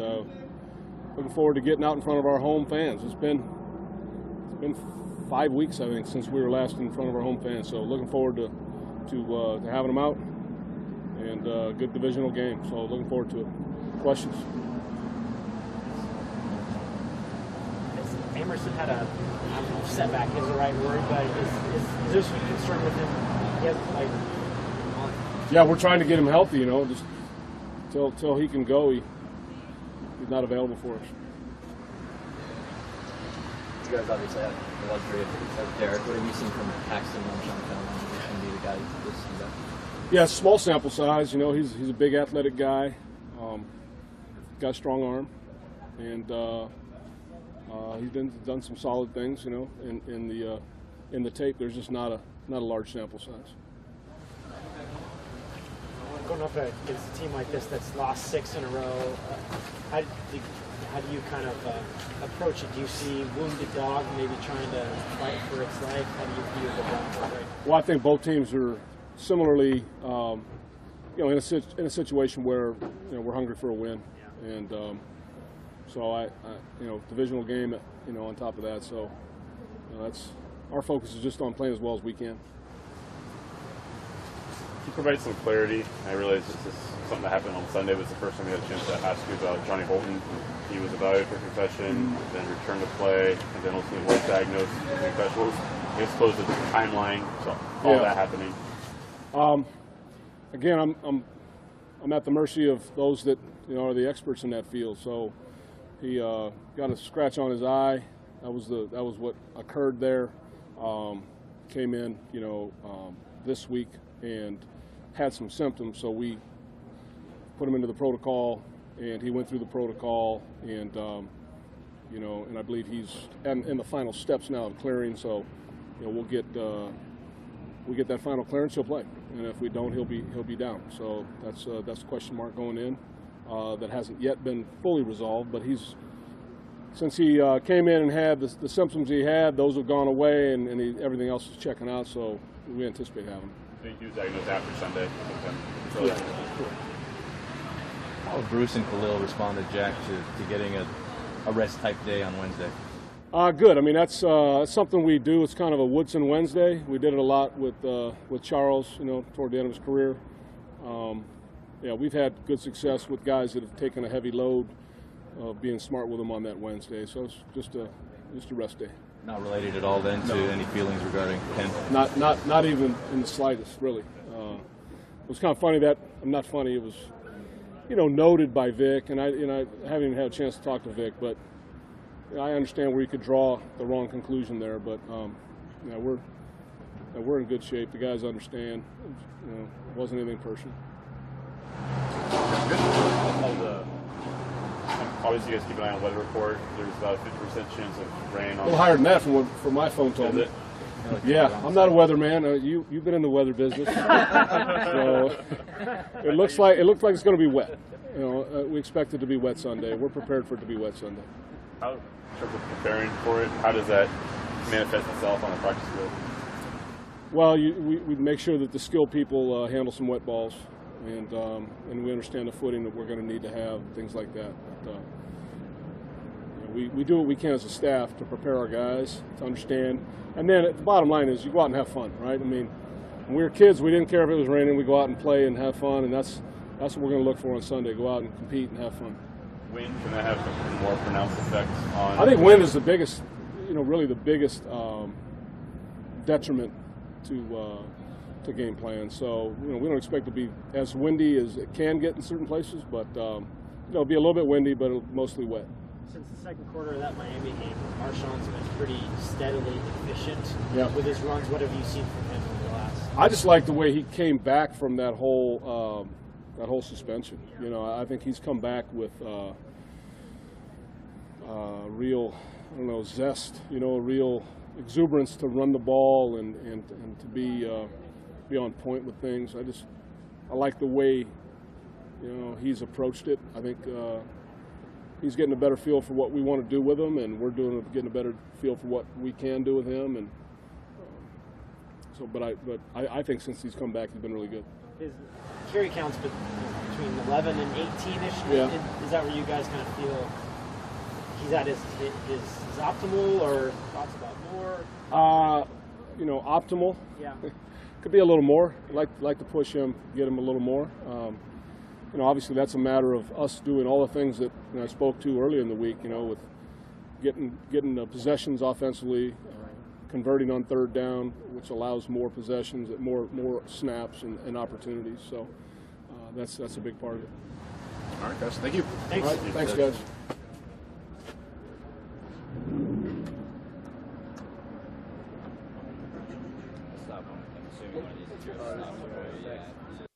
and looking forward to getting out in front of our home fans. It's been 5 weeks, I think, since we were last in front of our home fans. So looking forward to having them out, and a good divisional game. So looking forward to it. Questions? Emerson had a, I don't know if setback is the right word, but is this a concern with him? Yeah, we're trying to get him healthy, just till he can go, he's not available for us. You guys obviously have the luxury of Derek. What have you seen from Paxton and Sean Fallon? He's going to be the guy this season. Yeah, small sample size. He's a big athletic guy, got a strong arm, and he's done some solid things. In the tape, there's just not a large sample size. Going up against a team like this that's lost 6 in a row, how do you kind of approach it? Do you see wounded dog maybe trying to fight for its life? How do you view the Broncos? Well, I think both teams are similarly, in a situation where we're hungry for a win, and so I divisional game, on top of that. So that's our focus is just on playing as well as we can. You provide some clarity. I realize this is something that happened on Sunday. Was the first time we had a chance to ask you about Johnny Holton. He was evaluated for concussion, then returned to play, and then ultimately was diagnosed with concussion. I suppose the timeline, so all that happening. Again, I'm at the mercy of those that are the experts in that field. So he got a scratch on his eye. That was what occurred there. Came in this week and had some symptoms, so we put him into the protocol, and he went through the protocol, and and I believe he's in the final steps now of clearing. So we'll get that final clearance, he'll play, and if we don't, he'll be down. So that's the question mark going in that hasn't yet been fully resolved. But since he came in and had the symptoms he had, those have gone away, and everything else is checking out. So we anticipate having him. He was diagnosed after Sunday. How have Bruce and Khalil responded, Jack, to getting a rest type day on Wednesday? Good. I mean, that's something we do. It's kind of a Woodson Wednesday. We did it a lot with Charles, toward the end of his career. We've had good success with guys that have taken a heavy load, being smart with them on that Wednesday. So it's just a rest day. Not related at all then to any feelings regarding Ken? Not even in the slightest, really. It was kind of funny not funny. It was, noted by Vic, and I haven't even had a chance to talk to Vic, but I understand where you could draw the wrong conclusion there. But we're in good shape. The guys understand. It wasn't anything personal. Obviously, you guys keep an eye on the weather report. There's about a 50% chance of rain. A little higher than that from my phone told me. Yeah, I'm not a weatherman. You've been in the weather business, so it looks like it's going to be wet. We expect it to be wet Sunday. We're prepared for it to be wet Sunday. How, in terms of preparing for it, how does that manifest itself on the practice field? Well, we make sure that the skilled people handle some wet balls, and we understand the footing that we're going to need to have, things like that. But, we do what we can as a staff to prepare our guys to understand. And then the bottom line is you go out and have fun, right? I mean, when we were kids, we didn't care if it was raining. We go out and play and have fun, and that's what we're going to look for on Sunday. Go out and compete and have fun. Wind, can that have a more pronounced effect on? I think wind is the biggest, really the biggest detriment to game plan. So, we don't expect to be as windy as it can get in certain places, but it'll be a little bit windy, but it'll mostly wet. Since the second quarter of that Miami game, Marshawn's been pretty steadily efficient with his runs. What have you seen from him over the last? I just like the way he came back from that whole suspension. I think he's come back with real, zest. Real exuberance to run the ball and to be on point with things. I like the way he's approached it. I think. He's getting a better feel for what we want to do with him, and we're getting a better feel for what we can do with him. And but I think since he's come back, he's been really good. His carry count's been between 11 and 18ish. Yeah. Is that where you guys kind of feel he's at his optimal, or thoughts about more? You know, optimal. Yeah. Could be a little more. I'd like to push him, get him a little more. You know, obviously that's a matter of us doing all the things that I spoke to earlier in the week. You know, with getting possessions offensively, converting on third down, which allows more possessions, more snaps and opportunities. So that's a big part of it. All right, guys. Thank you. Thanks. All right, thanks, guys. Stop. I'm assuming one of these is your stop. Yeah.